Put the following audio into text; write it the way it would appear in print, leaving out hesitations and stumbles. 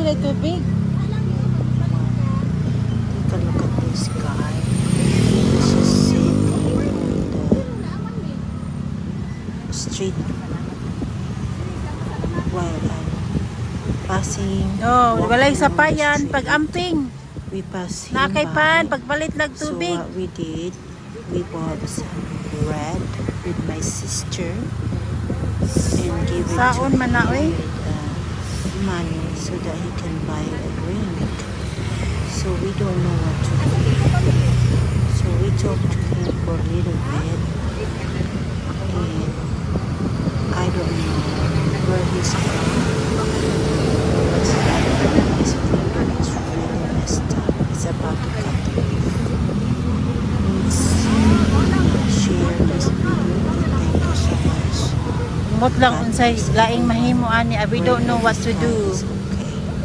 sila tubig. Take a look at this guy. He's just sitting on the street while I'm passing. No, walay walking sa on the payan street. pag amping. We pass him Nakay pan by. pagpalit lag So tubig. what we did, we bought some bread with my sister and gave it to Saon him man na, oy. with money so that he can buy a drink. So we don't know what to do. So we talked to him for a little bit, and I don't know where he's from. But his finger is really messed up. It's about to cut off. Please share this video. Thank you so much. Mot lang unsay laing mahimo ani. We don't know what to do.